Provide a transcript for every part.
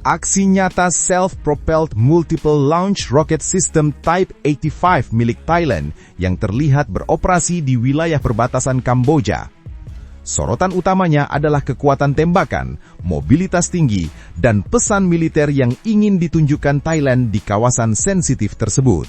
Aksi nyata Self-Propelled Multiple Launch Rocket System Type 85 milik Thailand yang terlihat beroperasi di wilayah perbatasan Kamboja. Sorotan utamanya adalah kekuatan tembakan, mobilitas tinggi, dan pesan militer yang ingin ditunjukkan Thailand di kawasan sensitif tersebut.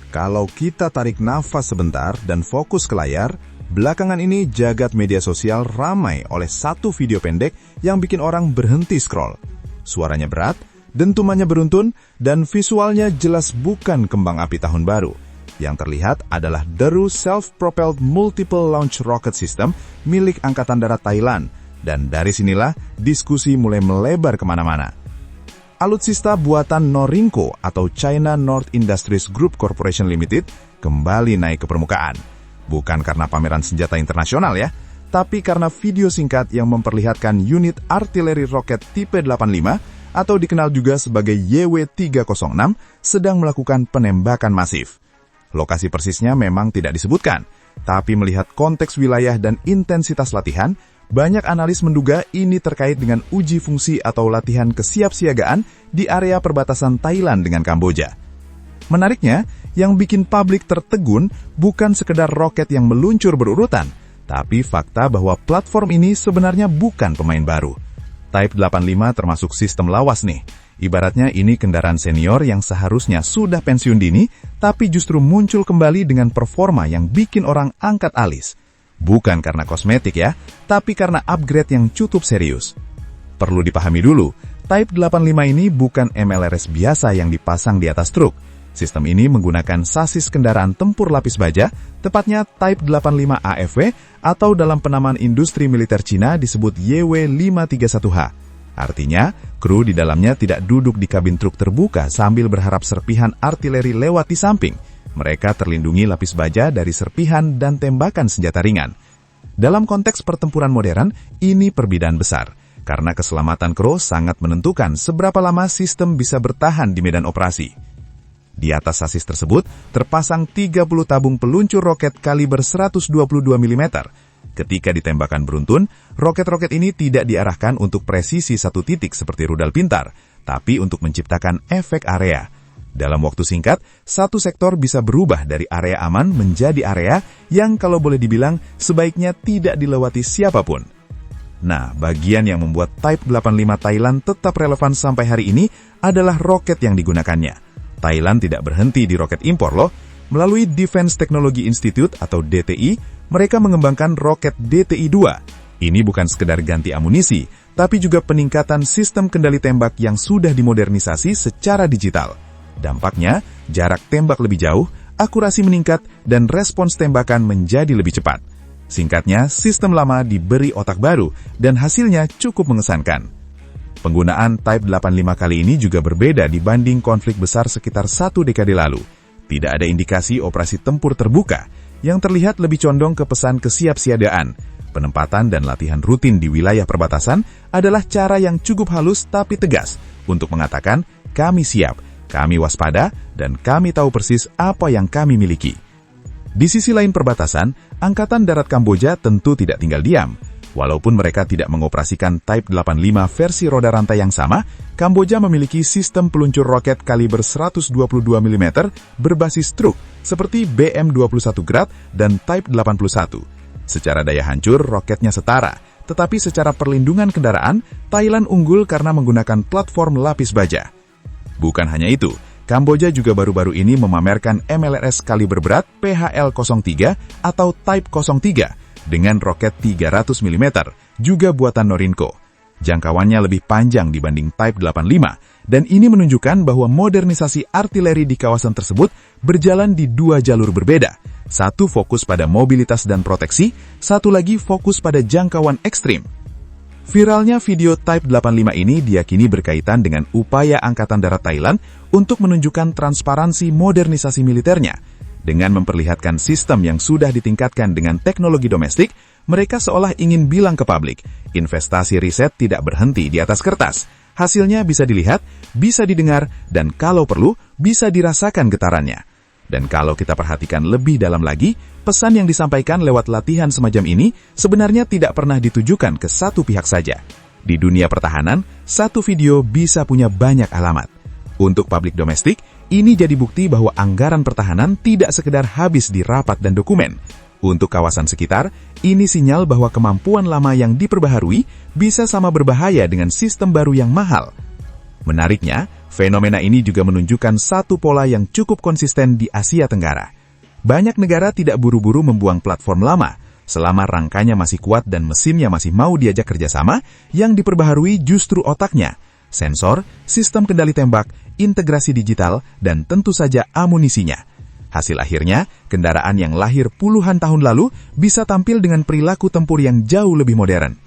Kalau kita tarik nafas sebentar dan fokus ke layar, belakangan ini jagat media sosial ramai oleh satu video pendek yang bikin orang berhenti scroll. Suaranya berat, dentumannya beruntun, dan visualnya jelas bukan kembang api tahun baru. Yang terlihat adalah deru Self-Propelled Multiple Launch Rocket System milik Angkatan Darat Thailand. Dan dari sinilah diskusi mulai melebar kemana-mana. Alutsista buatan Norinco atau China North Industries Group Corporation Limited kembali naik ke permukaan. Bukan karena pameran senjata internasional ya, tapi karena video singkat yang memperlihatkan unit artileri roket tipe 85 atau dikenal juga sebagai YW-306 sedang melakukan penembakan masif. Lokasi persisnya memang tidak disebutkan, tapi melihat konteks wilayah dan intensitas latihan, banyak analis menduga ini terkait dengan uji fungsi atau latihan kesiapsiagaan di area perbatasan Thailand dengan Kamboja. Menariknya, yang bikin publik tertegun bukan sekedar roket yang meluncur berurutan, tapi fakta bahwa platform ini sebenarnya bukan pemain baru. Type 85 termasuk sistem lawas nih. Ibaratnya ini kendaraan senior yang seharusnya sudah pensiun dini, tapi justru muncul kembali dengan performa yang bikin orang angkat alis. Bukan karena kosmetik ya, tapi karena upgrade yang cukup serius. Perlu dipahami dulu, Type 85 ini bukan MLRS biasa yang dipasang di atas truk. Sistem ini menggunakan sasis kendaraan tempur lapis baja, tepatnya Type 85 AFW atau dalam penamaan industri militer Cina disebut YW531H. Artinya, kru di dalamnya tidak duduk di kabin truk terbuka sambil berharap serpihan artileri lewat di samping. Mereka terlindungi lapis baja dari serpihan dan tembakan senjata ringan. Dalam konteks pertempuran modern, ini perbedaan besar, karena keselamatan kru sangat menentukan seberapa lama sistem bisa bertahan di medan operasi. Di atas sasis tersebut, terpasang 30 tabung peluncur roket kaliber 122 mm. Ketika ditembakkan beruntun, roket-roket ini tidak diarahkan untuk presisi satu titik seperti rudal pintar, tapi untuk menciptakan efek area. Dalam waktu singkat, satu sektor bisa berubah dari area aman menjadi area yang kalau boleh dibilang sebaiknya tidak dilewati siapapun. Nah, bagian yang membuat Type 85 Thailand tetap relevan sampai hari ini adalah roket yang digunakannya. Thailand tidak berhenti di roket impor loh. Melalui Defense Technology Institute atau DTI, mereka mengembangkan roket DTI-2. Ini bukan sekedar ganti amunisi, tapi juga peningkatan sistem kendali tembak yang sudah dimodernisasi secara digital. Dampaknya, jarak tembak lebih jauh, akurasi meningkat, dan respons tembakan menjadi lebih cepat. Singkatnya, sistem lama diberi otak baru, dan hasilnya cukup mengesankan. Penggunaan Type 85 kali ini juga berbeda dibanding konflik besar sekitar 1 dekade lalu. Tidak ada indikasi operasi tempur terbuka, yang terlihat lebih condong ke pesan kesiapsiagaan. Penempatan dan latihan rutin di wilayah perbatasan adalah cara yang cukup halus tapi tegas untuk mengatakan, kami siap, kami waspada, dan kami tahu persis apa yang kami miliki. Di sisi lain perbatasan, Angkatan Darat Kamboja tentu tidak tinggal diam. Walaupun mereka tidak mengoperasikan Type 85 versi roda rantai yang sama, Kamboja memiliki sistem peluncur roket kaliber 122 mm berbasis truk seperti BM-21 Grad dan Type 81. Secara daya hancur, roketnya setara, tetapi secara perlindungan kendaraan, Thailand unggul karena menggunakan platform lapis baja. Bukan hanya itu, Kamboja juga baru-baru ini memamerkan MLRS kaliber berat PHL-03 atau Type 03 dengan roket 300 mm, juga buatan Norinco. Jangkauannya lebih panjang dibanding Type 85, dan ini menunjukkan bahwa modernisasi artileri di kawasan tersebut berjalan di dua jalur berbeda. Satu fokus pada mobilitas dan proteksi, satu lagi fokus pada jangkauan ekstrim. Viralnya video Type 85 ini diyakini berkaitan dengan upaya Angkatan Darat Thailand untuk menunjukkan transparansi modernisasi militernya. Dengan memperlihatkan sistem yang sudah ditingkatkan dengan teknologi domestik, mereka seolah ingin bilang ke publik, investasi riset tidak berhenti di atas kertas. Hasilnya bisa dilihat, bisa didengar, dan kalau perlu, bisa dirasakan getarannya. Dan kalau kita perhatikan lebih dalam lagi, pesan yang disampaikan lewat latihan semacam ini sebenarnya tidak pernah ditujukan ke satu pihak saja. Di dunia pertahanan, satu video bisa punya banyak alamat. Untuk publik domestik, ini jadi bukti bahwa anggaran pertahanan tidak sekedar habis di rapat dan dokumen. Untuk kawasan sekitar, ini sinyal bahwa kemampuan lama yang diperbaharui bisa sama berbahaya dengan sistem baru yang mahal. Menariknya, fenomena ini juga menunjukkan satu pola yang cukup konsisten di Asia Tenggara. Banyak negara tidak buru-buru membuang platform lama, selama rangkanya masih kuat dan mesinnya masih mau diajak kerjasama, yang diperbaharui justru otaknya, sensor, sistem kendali tembak, integrasi digital, dan tentu saja amunisinya. Hasil akhirnya, kendaraan yang lahir puluhan tahun lalu bisa tampil dengan perilaku tempur yang jauh lebih modern.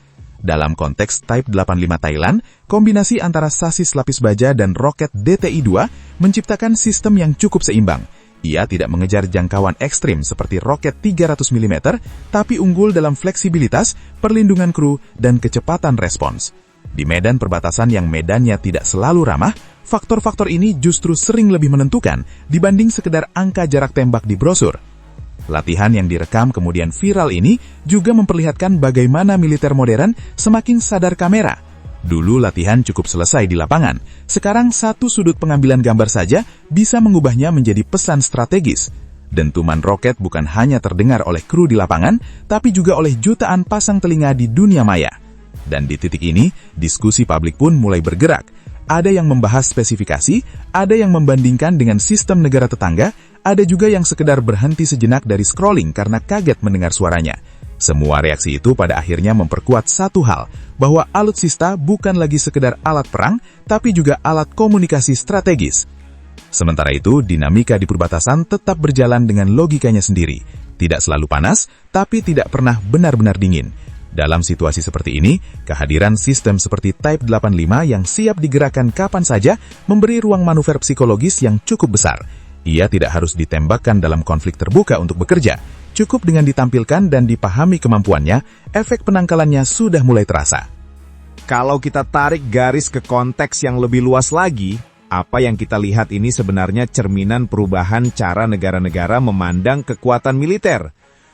Dalam konteks Type 85 Thailand, kombinasi antara sasis lapis baja dan roket DTI-2 menciptakan sistem yang cukup seimbang. Ia tidak mengejar jangkauan ekstrim seperti roket 300 mm, tapi unggul dalam fleksibilitas, perlindungan kru, dan kecepatan respons. Di medan perbatasan yang medannya tidak selalu ramah, faktor-faktor ini justru sering lebih menentukan dibanding sekedar angka jarak tembak di brosur. Latihan yang direkam kemudian viral ini juga memperlihatkan bagaimana militer modern semakin sadar kamera. Dulu latihan cukup selesai di lapangan, sekarang satu sudut pengambilan gambar saja bisa mengubahnya menjadi pesan strategis. Dentuman roket bukan hanya terdengar oleh kru di lapangan, tapi juga oleh jutaan pasang telinga di dunia maya. Dan di titik ini, diskusi publik pun mulai bergerak. Ada yang membahas spesifikasi, ada yang membandingkan dengan sistem negara tetangga, ada juga yang sekedar berhenti sejenak dari scrolling karena kaget mendengar suaranya. Semua reaksi itu pada akhirnya memperkuat satu hal, bahwa alutsista bukan lagi sekedar alat perang, tapi juga alat komunikasi strategis. Sementara itu, dinamika di perbatasan tetap berjalan dengan logikanya sendiri. Tidak selalu panas, tapi tidak pernah benar-benar dingin. Dalam situasi seperti ini, kehadiran sistem seperti Type 85 yang siap digerakkan kapan saja memberi ruang manuver psikologis yang cukup besar. Ia tidak harus ditembakkan dalam konflik terbuka untuk bekerja. Cukup dengan ditampilkan dan dipahami kemampuannya, efek penangkalannya sudah mulai terasa. Kalau kita tarik garis ke konteks yang lebih luas lagi, apa yang kita lihat ini sebenarnya cerminan perubahan cara negara-negara memandang kekuatan militer.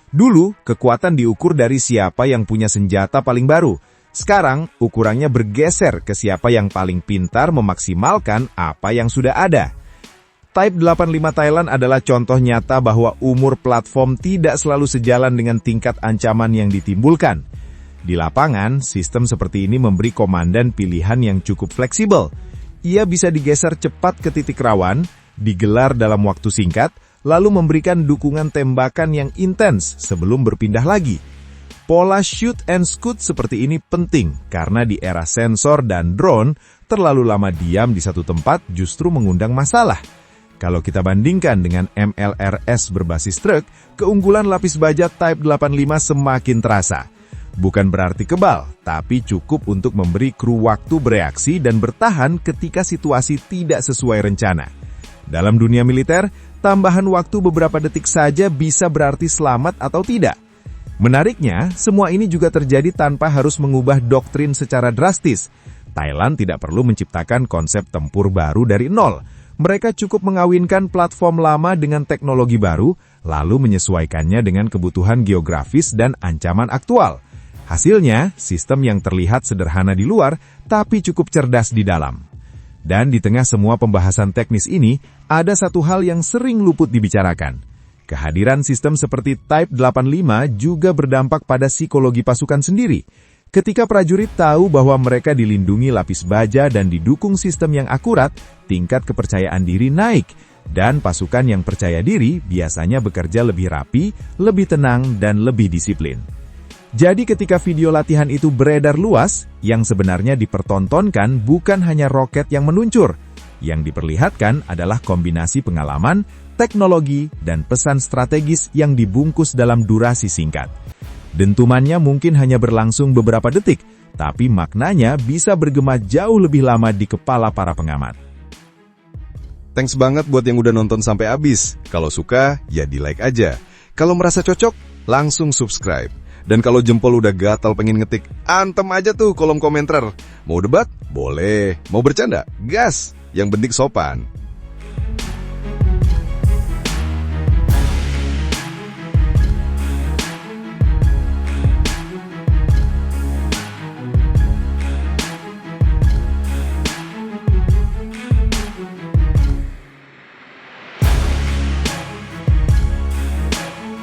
Dulu, kekuatan diukur dari siapa yang punya senjata paling baru. Sekarang, ukurannya bergeser ke siapa yang paling pintar memaksimalkan apa yang sudah ada. Type 85 Thailand adalah contoh nyata bahwa umur platform tidak selalu sejalan dengan tingkat ancaman yang ditimbulkan. Di lapangan, sistem seperti ini memberi komandan pilihan yang cukup fleksibel. Ia bisa digeser cepat ke titik rawan, digelar dalam waktu singkat, lalu memberikan dukungan tembakan yang intens sebelum berpindah lagi. Pola shoot and scoot seperti ini penting karena di era sensor dan drone, terlalu lama diam di satu tempat justru mengundang masalah. Kalau kita bandingkan dengan MLRS berbasis truk, keunggulan lapis baja Type 85 semakin terasa. Bukan berarti kebal, tapi cukup untuk memberi kru waktu bereaksi dan bertahan ketika situasi tidak sesuai rencana. Dalam dunia militer, tambahan waktu beberapa detik saja bisa berarti selamat atau tidak. Menariknya, semua ini juga terjadi tanpa harus mengubah doktrin secara drastis. Thailand tidak perlu menciptakan konsep tempur baru dari nol. Mereka cukup mengawinkan platform lama dengan teknologi baru, lalu menyesuaikannya dengan kebutuhan geografis dan ancaman aktual. Hasilnya, sistem yang terlihat sederhana di luar, tapi cukup cerdas di dalam. Dan di tengah semua pembahasan teknis ini, ada satu hal yang sering luput dibicarakan. Kehadiran sistem seperti Type 85 juga berdampak pada psikologi pasukan sendiri. Ketika prajurit tahu bahwa mereka dilindungi lapis baja dan didukung sistem yang akurat, tingkat kepercayaan diri naik, dan pasukan yang percaya diri biasanya bekerja lebih rapi, lebih tenang, dan lebih disiplin. Jadi ketika video latihan itu beredar luas, yang sebenarnya dipertontonkan bukan hanya roket yang meluncur. Yang diperlihatkan adalah kombinasi pengalaman, teknologi, dan pesan strategis yang dibungkus dalam durasi singkat. Dentumannya mungkin hanya berlangsung beberapa detik, tapi maknanya bisa bergema jauh lebih lama di kepala para pengamat. Thanks banget buat yang udah nonton sampai habis. Kalau suka, ya di-like aja. Kalau merasa cocok, langsung subscribe. Dan kalau jempol udah gatal pengen ngetik, antem aja tuh kolom komentar. Mau debat? Boleh. Mau bercanda? Gas. Yang penting sopan.